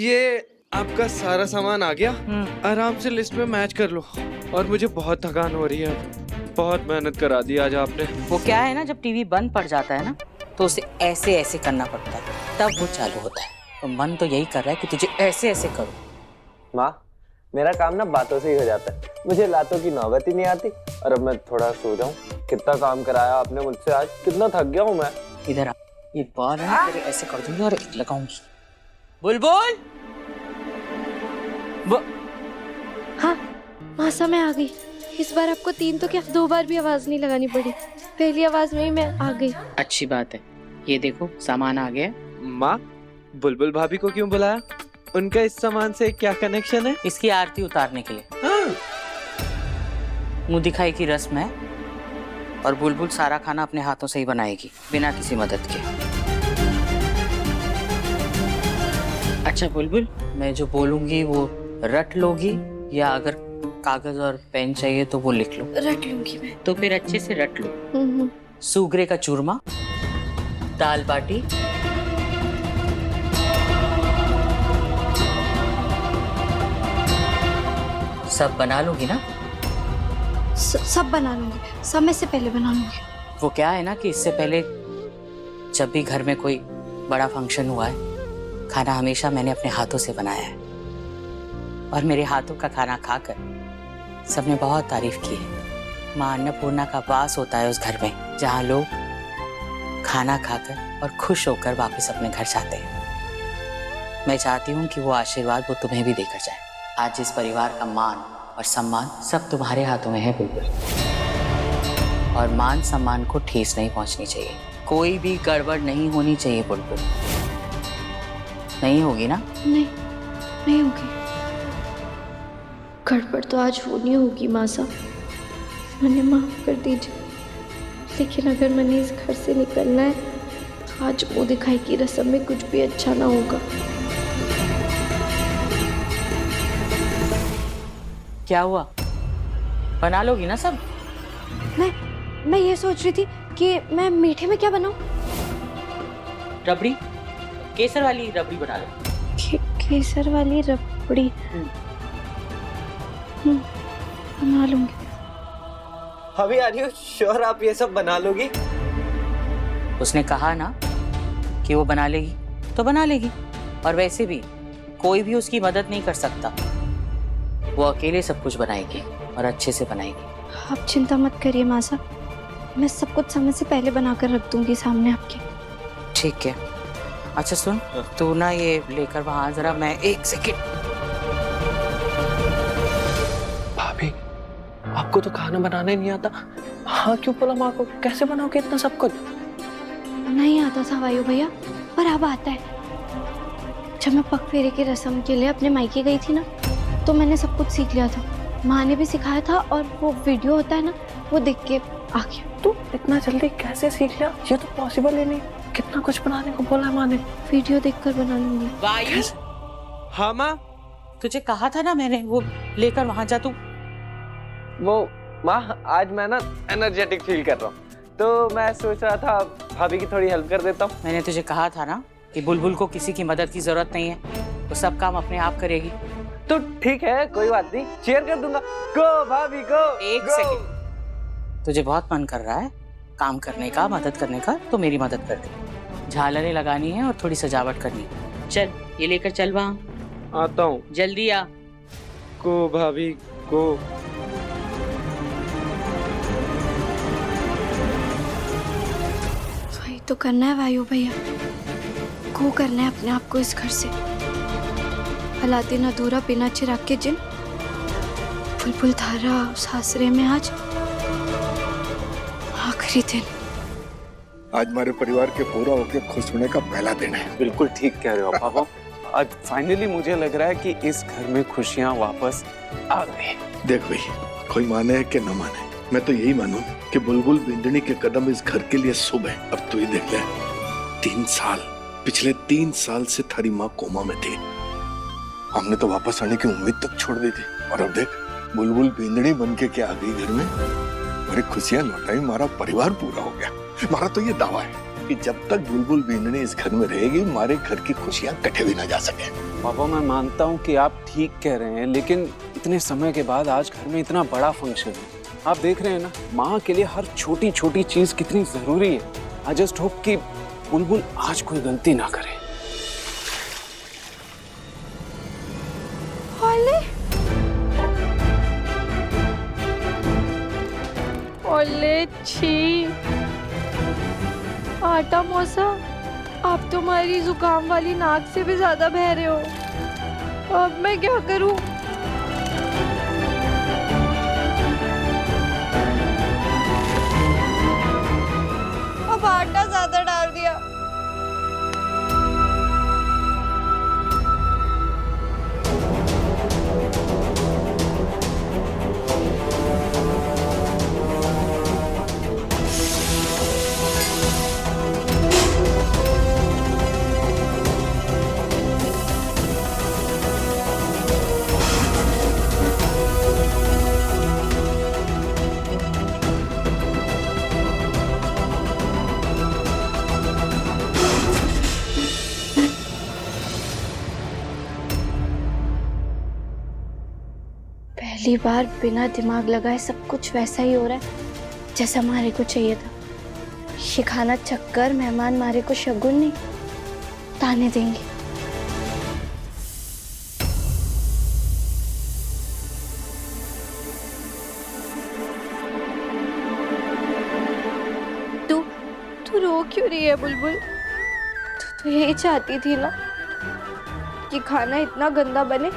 ये आपका सारा सामान आ गया। आराम से लिस्ट में मैच कर लो। और मुझे बहुत थकान हो रही है, बहुत मेहनत करा दी आज आपने। वो क्या है ना, जब टीवी बंद पड़ जाता है ना तो उसे ऐसे ऐसे करना पड़ता है, तब वो चालू होता है। तो मन तो यही कर रहा है कि तुझे ऐसे ऐसे करूं। माँ, मेरा काम ना बातों से ही हो जाता है, मुझे लातों की नौबत ही नहीं आती। और अब मैं थोड़ा सो जाऊं। कितना काम कराया आपने मुझसे आज, कितना थक गया हूँ मैं। इधर आ, ये बॉल है ना, तेरे ऐसे कर दूंगी और लगाऊंगी। बुलबुल, हाँ मासा मैं आ गई। इस बार आपको 3 तो क्या 2 बार भी आवाज नहीं लगानी पड़ी, पहली आवाज में ही मैं आ गई। अच्छी बात है। ये देखो सामान आ गया। माँ, बुलबुल भाभी को क्यों बुलाया? उनका इस सामान से क्या कनेक्शन है? इसकी आरती उतारने के लिए। हाँ। मुंह दिखाई की रस्म है और बुलबुल सारा खाना अपने हाथों से ही बनाएगी, बिना किसी मदद के। अच्छा बुलबुल, मैं जो बोलूंगी वो रट लोगी, या अगर कागज और पेन चाहिए तो वो लिख लो? रट लूंगी मैं। तो फिर अच्छे से रट लो। सूगरे का चूरमा, दाल बाटी, सब बना लोगी ना? सब बना लूंगी, समय से पहले बना लूंगी। वो क्या है ना कि इससे पहले जब भी घर में कोई बड़ा फंक्शन हुआ है, खाना हमेशा मैंने अपने हाथों से बनाया है। और मेरे हाथों का खाना खाकर सबने बहुत तारीफ की है। माँ अन्नपूर्णा का वास होता है उस घर में, जहाँ लोग खाना खाकर और खुश होकर वापस अपने घर जाते हैं। मैं चाहती हूँ कि वो आशीर्वाद वो तुम्हें भी देकर जाए। आज इस परिवार का मान और सम्मान सब तुम्हारे हाथों में है बुलबुल। और मान सम्मान को ठेस नहीं पहुंचनी चाहिए, कोई भी गड़बड़ नहीं होनी चाहिए बुलबुल। नहीं होगी ना? नहीं होगी। गड़बड़ तो आज होनी होगी मासा, मैंने माफ कर दीजिए। लेकिन अगर मैंने इस घर से निकलना है तो आज मुंह दिखाई की रस्म में कुछ भी अच्छा ना होगा। क्या हुआ, बना लोगी ना सब? मैं ये सोच रही थी कि मैं मीठे में क्या बनाऊं? रबड़ी, केसर वाली रबड़ी बना लो। केसर वाली रबड़ी बना लूंगी। अभी आ रही हो? श्योर आप ये सब बना लोगी? उसने कहा ना कि वो बना लेगी तो बना लेगी। और वैसे भी कोई भी उसकी मदद नहीं कर सकता, वो अकेले सब कुछ बनाएगी और अच्छे से बनाएगी। आप चिंता मत करिए मासा, मैं सब कुछ समय से पहले बनाकर रख दूंगी सामने आपके। ठीक है। अच्छा सुन, तू ना ये लेकर वहां जरा, मैं 1 सेकेंड। भाभी, आपको तो खाना बनाना ही नहीं आता। हाँ क्यों बोला माँ को? कैसे बनाओगे इतना सब कुछ? नहीं आता था वायु भैया, पर अब आता है। जब मैं पग फेरे की रस्म के लिए अपने मायके गई थी ना, तो मैंने सब कुछ सीख लिया था। माँ ने भी सिखाया था और वो वीडियो होता है ना, वो देख के आ गया। तू इतना जल्दी कैसे सीख लिया? ये तो पॉसिबल ही नहीं। कितना कुछ बनाने को बोला है माँ ने। वीडियो देखकर बना लूंगी। वायु, हाँ माँ, तुझे कहा था ना मैंने, वो लेकर वहां जा तू। वो माँ, आज मैं ना एनर्जेटिक फील कर रहा हूँ, तो मैं सोच रहा था भाभी की थोड़ी हेल्प कर देता हूँ। मैंने तुझे कहा था ना कि बुलबुल को किसी की मदद की जरूरत नहीं है, वो सब काम अपने आप करेगी। तो ठीक है, कोई बात नहीं, चीयर कर दूंगा। गो भाभी गो। 1 सेकेंड, तुझे बहुत मन कर रहा है काम करने का, मदद करने का, तो मेरी मदद कर दे। झालरें लगानी है और थोड़ी सजावट करनी है। चल ये लेकर चल वहाँ। आता हूँ। जल्दी आ। को भाभी को। वही तो करना है वायु भैया, को करना है अपने आप को इस घर से। अलादीन अधूरा बिना चिराग के जिन, बुलबुल धारा सासरे में आज आखिरी दिन। आज हमारे परिवार के पूरा होके खुश होने का पहला दिन है। बिल्कुल ठीक कह रहे हो पापा। आज फाइनली मुझे लग रहा है कि इस घर में खुशियां वापस आ गई। देख भाई, कोई माने कि न माने, मैं तो यही मानूं कि बुलबुल बिंदनी के कदम इस घर के लिए शुभ है। अब तू ही देख ले, 3 साल, पिछले 3 साल से थारी माँ कोमा में थी। हमने तो वापस आने की उम्मीद तक छोड़ दी थी, और अब देख बुलबुल बिंदनी बन के क्या आ गई घर में। बड़ी खुशियां लौटाई, हमारा परिवार पूरा हो गया। हमारा तो ये दावा है। कि जब तक बुलबुल बिंदनी इस घर में रहेगी हमारे घर की खुशियां कटे भी ना जा सके। पापा मैं मानता हूँ कि आप ठीक कह रहे हैं, लेकिन इतने समय के बाद आज घर में इतना बड़ा फंक्शन है। आप देख रहे हैं ना, माँ के लिए हर छोटी छोटी चीज कितनी जरूरी है। आई जस्ट होप कि बुलबुल आज कोई गलती ना करे। ओले छी, आटा मौसा, आप तुम्हारी जुकाम वाली नाक से भी ज्यादा बह रहे हो। अब मैं क्या करूं? अब आटा ज्यादा डाल दिया। पहली बार बिना दिमाग लगाए सब कुछ वैसा ही हो रहा है जैसा हमारे को चाहिए था। ये खाना चक्कर मेहमान मारे को शगुन नहीं, ताने देंगे। तू रो क्यों रही है बुलबुल? तू तो यही चाहती थी ना कि खाना इतना गंदा बने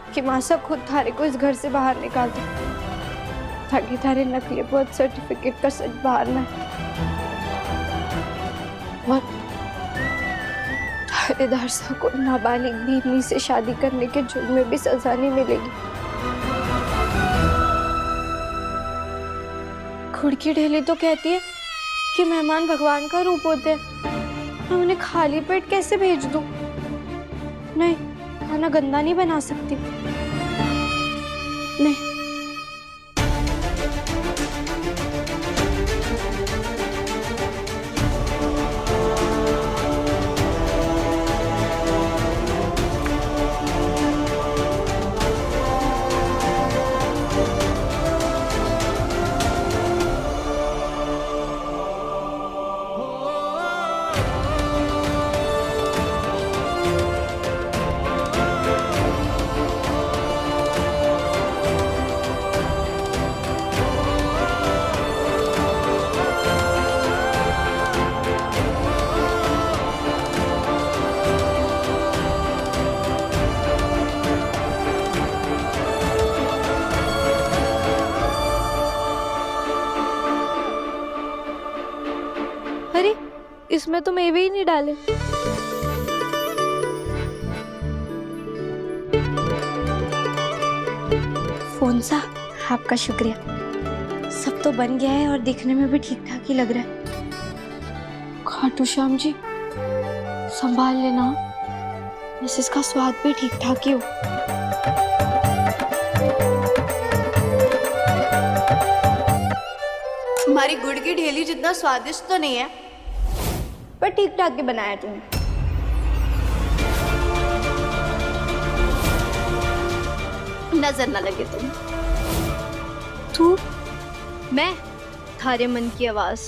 कि मासा खुद थारे को इस घर से बाहर निकाल दे, ताकि थारे नकली बर्थ सर्टिफिकेट का सच बाहर ना आए। और थानेदार साहब को नाबालिग बीवी से शादी करने के जुर्म में भी सजा नहीं मिलेगी। खुड़की ढेली तो कहती है कि मेहमान भगवान का रूप होते हैं, मैं उन्हें खाली पेट कैसे भेज दूं? नहीं, खाना गंदा नहीं बना सकती। नहीं। अरे इसमें तो मेवे ही नहीं डाले। फोन सा, आपका शुक्रिया। सब तो बन गया है और दिखने में भी ठीक ठाक ही लग रहा है। खाटू श्याम जी संभाल लेना, बस इसका स्वाद भी ठीक ठाक ही हो। हमारी गुड़ की ढेली जितना स्वादिष्ट तो नहीं है, पर ठीक ठाक के बनाया तुमने। नजर न लगे तुम। तू, मैं, थारे मन की आवाज।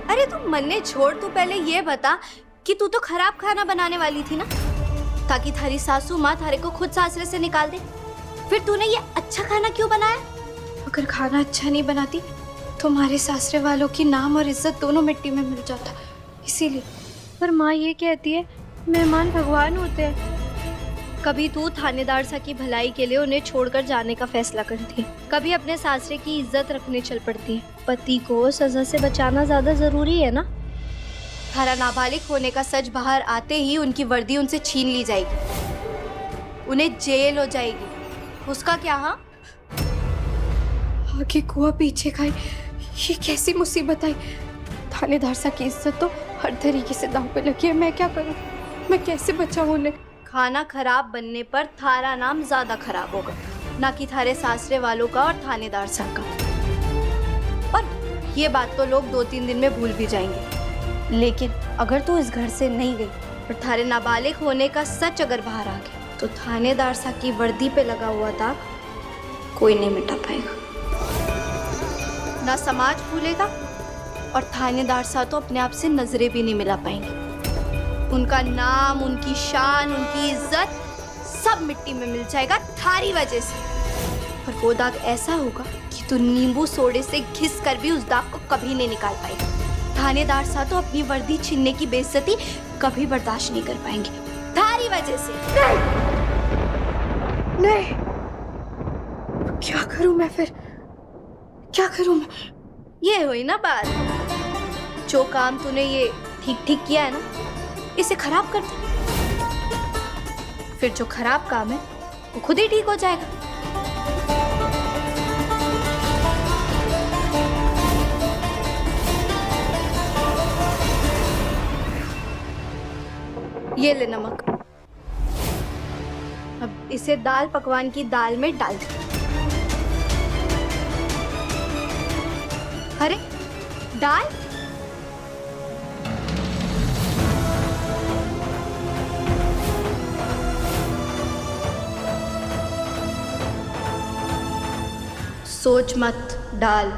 अरे तू मन्ने छोड़, तू पहले ये बता कि तू तो खराब खाना बनाने वाली थी ना, ताकि थारी सासू माँ थारे को खुद सासरे से निकाल दे। फिर तूने ये अच्छा खाना क्यों बनाया? अगर खाना अच्छा नहीं बनाती तो हमारे सासरे वालों की नाम और इज्जत दोनों मिट्टी में मिल जाता, इसीलिए। पर माँ ये कहती है मेहमान भगवान होते हैं। कभी तू थानेदार सा की भलाई के लिए उन्हें छोड़कर जाने का फैसला करती है, कभी अपने सासरे की इज्जत रखने चल पड़ती है। पति को सजा से बचाना ज्यादा जरूरी है ना। थारा नाबालिग होने का सच बाहर आते ही उनकी वर्दी उनसे छीन ली जाएगी, उन्हें जेल हो जाएगी। उसका क्या? हाँ, आगे कुआ पीछे खाए, ये कैसी मुसीबत आई। थानेदार सा की इज्जत तो हर तरीके से दांव पे लगी है। मैं क्या करूं? मैं कैसे बचाऊं उन्हें? खाना खराब बनने पर थारा नाम ज्यादा खराब होगा, ना कि थारे सासरे वालों का और थानेदार सा का। और ये बात तो लोग 2-3 दिन में भूल भी जाएंगे, लेकिन अगर तू इस घर से नहीं गई और थारे नाबालिग होने का सच अगर बाहर आ गया तो थानेदार सा की वर्दी पे लगा हुआ दाग कोई नहीं मिटा पाएगा। ना समाज भूलेगा और थानेदार सा तो अपने आप से नजरें भी नहीं मिला पाएंगे। उनका नाम, उनकी शान, उनकी इज्जत सब मिट्टी में मिल जाएगा थारी वजह से। और वो दाग ऐसा होगा कि तू नींबू सोडे से घिस कर भी उस दाग को कभी नहीं निकाल पाएगा। थानेदार सा तो अपनी वर्दी छीनने की बेइज्जती कभी बर्दाश्त नहीं कर पाएंगे थारी वजह से। नहीं, क्या करूं मैं फिर, क्या करूं मैं? ये हुई ना बात, जो काम तूने ये ठीक किया है ना, इसे खराब कर दे, फिर जो खराब काम है वो खुद ही ठीक हो जाएगा। ये ले नमक, अब इसे दाल पकवान की दाल में डाल दे। अरे दाल, सोच मत डाल।